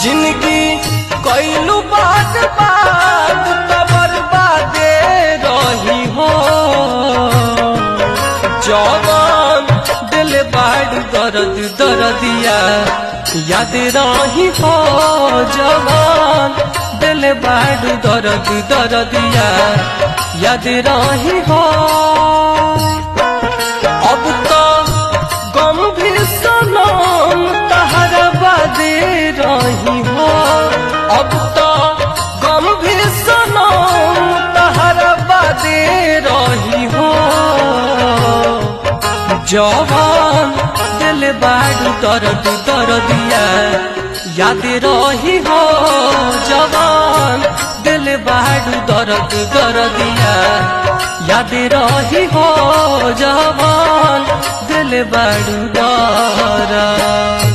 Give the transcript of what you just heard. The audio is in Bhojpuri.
जिंदगी कैलू बात बात तो बर्बादे रही हो जवान दिल बाड़ दर्द दर्दिया याद रही हो जवान दिल बाड़ दर्द दर्दिया याद रही हो। अब तो गम भी सनम तहरा बादे रही हो अब तो गम भी सनम तहरा बादे रही हो जवान दिल बाड़ दर्द दर्दिया याद रही हो जवान दिल बाड़ दर्द दर्दिया याद रही हो जवान दिल बाड़ दर्द।